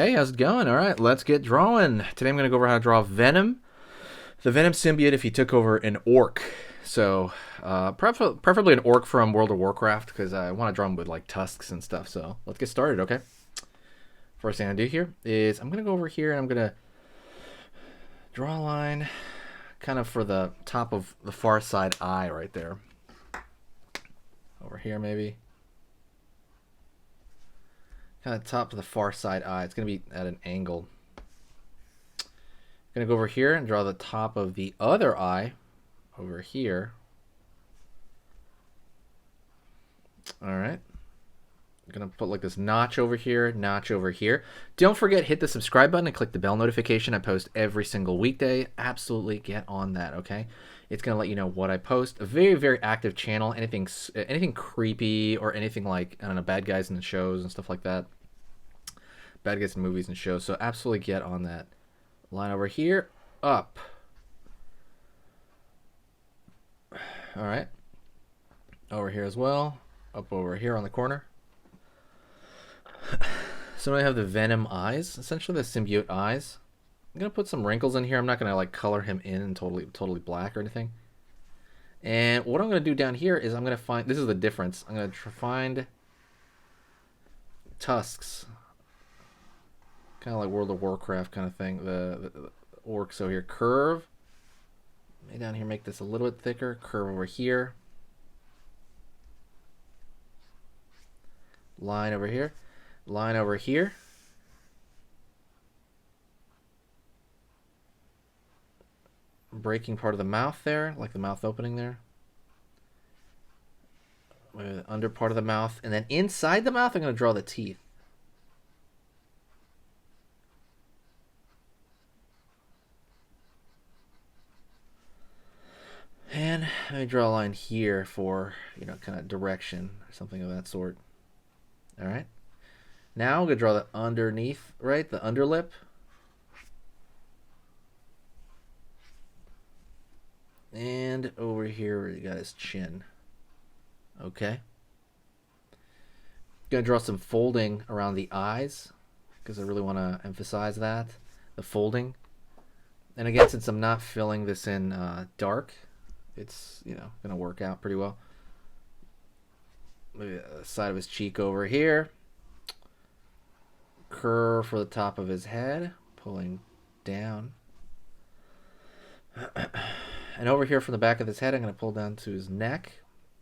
Hey, how's it going? All right, let's get drawing. Today I'm going to go over how to draw Venom, the Venom symbiote if he took over an orc. So, preferably an orc from World of Warcraft because I want to draw him with like tusks and stuff. So let's get started, okay? First thing I do here is I'm going to go over here and I'm going to draw a line kind of for the top of the far side eye right there. Over here maybe. Kind of top of the far side eye. It's going to be at an angle. I'm going to go over here and draw the top of the other eye over here. All right. I'm going to put like this notch over here, notch over here. Don't forget, hit the subscribe button and click the bell notification. I post every single weekday. Absolutely get on that, okay? It's going to let you know what I post. A very, very active channel. Anything creepy or anything like, I don't know, bad guys in the shows and stuff like that. Bad guys in movies and shows. So absolutely get on that. Line over here, up. All right. Over here as well. Up over here on the corner. So I have the Venom eyes, essentially the symbiote eyes. I'm gonna put some wrinkles in here. I'm not gonna like color him in totally black or anything. And what I'm gonna do down here is I'm gonna find, this is the difference. I'm gonna find tusks, kind of like World of Warcraft kind of thing. The orcs over here, curve. Maybe down here, make this a little bit thicker. Curve over here. Line over here. Line over here. Breaking part of the mouth there, like the mouth opening there. The under part of the mouth. And then inside the mouth, I'm going to draw the teeth. And let me draw a line here for, kind of direction or something of that sort. All right. Now I'm going to draw the underneath, right? The underlip. And over here, you got his chin. Okay. Going to draw some folding around the eyes because I really want to emphasize that. The folding. And again, since I'm not filling this in dark, it's, going to work out pretty well. Maybe the side of his cheek over here. Curve for the top of his head, pulling down. And over here from the back of his head, I'm going to pull down to his neck.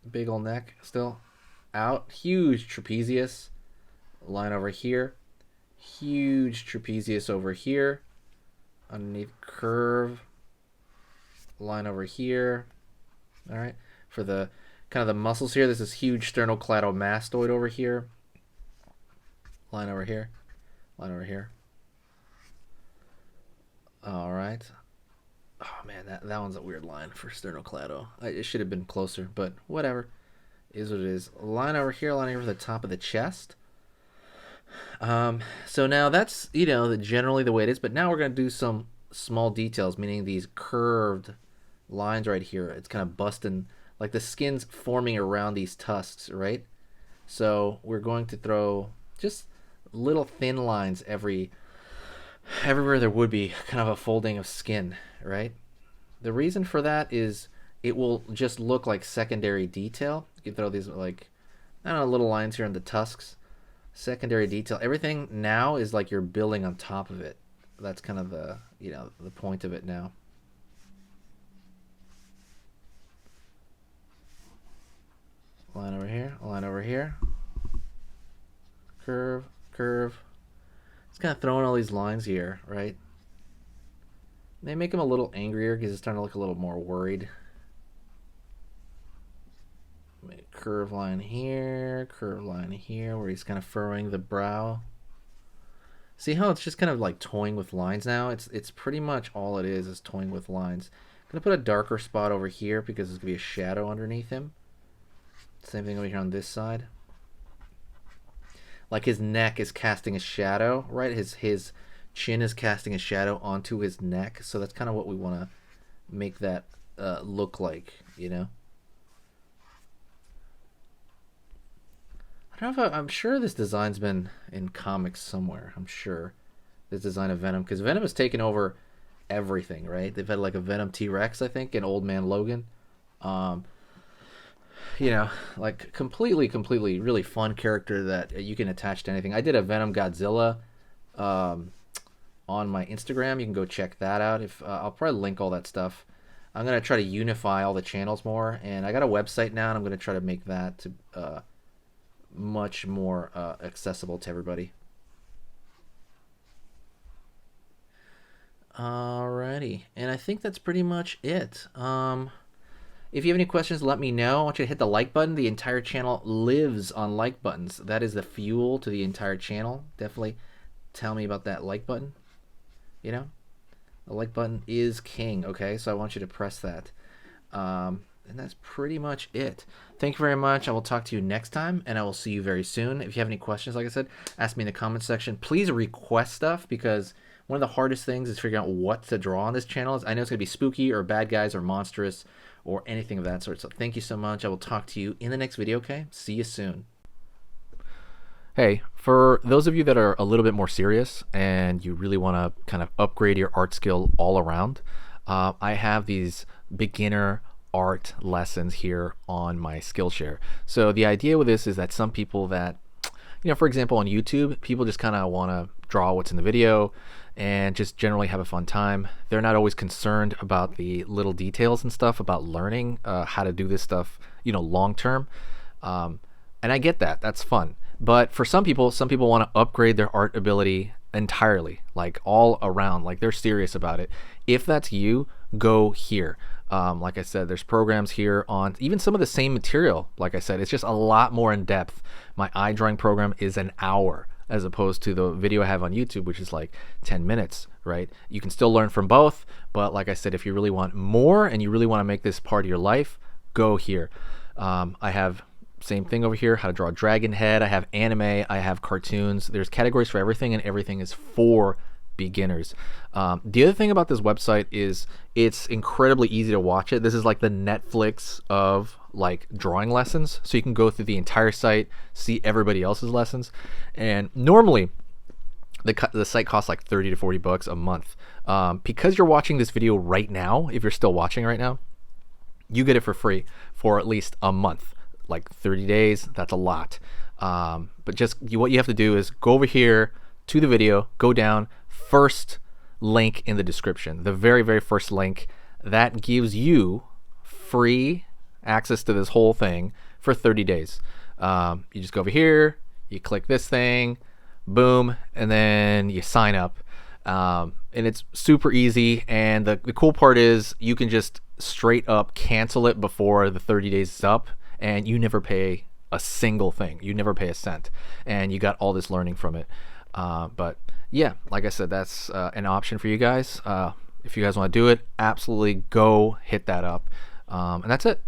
Big old neck still out. Huge trapezius. Line over here. Huge trapezius over here. Underneath, curve. Line over here. All right. For the kind of the muscles here, this is huge sternocleidomastoid over here. Line over here. Line over here. All right. Oh man, that one's a weird line for sternocleido. It should have been closer, but whatever. Is what it is. Line over here, line over the top of the chest. So now that's, generally the way it is, but now we're going to do some small details, meaning these curved lines right here. It's kind of busting, like the skin's forming around these tusks, right? So we're going to throw just little thin lines everywhere there would be kind of a folding of skin, right? The reason for that is it will just look like secondary detail. You can throw these like, I don't know, little lines here in the tusks. Secondary detail. Everything now is like you're building on top of it. That's kind of the, the point of it now. Line over here, line over here. Curve, curve. It's kind of throwing all these lines here, right? They make him a little angrier because he's starting to look a little more worried. Curve line here, where he's kind of furrowing the brow. See how it's just kind of like toying with lines now? It's pretty much all it is toying with lines. I'm going to put a darker spot over here because there's going to be a shadow underneath him. Same thing over here on this side. Like his neck is casting a shadow, right? His chin is casting a shadow onto his neck. So that's kind of what we want to make that look like, I don't know if I'm sure this design's been in comics somewhere. I'm sure. this design of Venom, because Venom has taken over everything, right? They've had like a Venom T-Rex, I think, and Old Man Logan. Um, you know, like completely really fun character that you can attach to anything. I did a Venom Godzilla um, on my Instagram. You can go check that out. If I'll probably link all that stuff. I'm gonna try to unify all the channels more, and I got a website now, and I'm gonna try to make that to much more accessible to everybody. Alrighty, and I think that's pretty much it. If you have any questions, let me know. I want you to hit the like button. The entire channel lives on like buttons. That is the fuel to the entire channel. Definitely tell me about that like button. You know, the like button is king, okay? So I want you to press that. And that's pretty much it. Thank you very much. I will talk to you next time, and I will see you very soon. If you have any questions, like I said, ask me in the comment section. Please request stuff, because one of the hardest things is figuring out what to draw on this channel. I know it's going to be spooky or bad guys or monstrous or anything of that sort. So thank you so much. I will talk to you in the next video, okay? See you soon. Hey, for those of you that are a little bit more serious and you really want to kind of upgrade your art skill all around, I have these beginner art lessons here on my Skillshare. So the idea with this is that some people that, you know, for example, on YouTube, people just kind of want to draw what's in the video and just generally have a fun time. They're not always concerned about the little details and stuff about learning how to do this stuff, you know, long term. And I get that. That's fun. But for some people want to upgrade their art ability entirely, like all around, like they're serious about it. If that's you, go here. Like I said, there's programs here on even some of the same material. Like I said, it's just a lot more in depth. My eye drawing program is an hour as opposed to the video I have on YouTube, which is like 10 minutes, right? You can still learn from both, but like I said, if you really want more and you really want to make this part of your life, go here. I have same thing over here, how to draw a dragon head. I have anime, I have cartoons. There's categories for everything, and everything is for beginners. The other thing about this website is it's incredibly easy to watch it. This is like the Netflix of like drawing lessons. So you can go through the entire site, see everybody else's lessons. And normally the site costs like 30 to 40 bucks a month. Because you're watching this video right now, if you're still watching right now, you get it for free for at least a month. Like 30 days, that's a lot. But just what you have to do is go over here to the video, go down, first link in the description, the very first link that gives you free access to this whole thing for 30 days. You just go over here, you click this thing, boom, and then you sign up. And it's super easy, and the cool part is you can just straight up cancel it before the 30 days is up, and you never pay a single thing. You never pay a cent, and you got all this learning from it. But yeah, like I said, that's an option for you guys. If you guys want to do it, absolutely go hit that up. And that's it.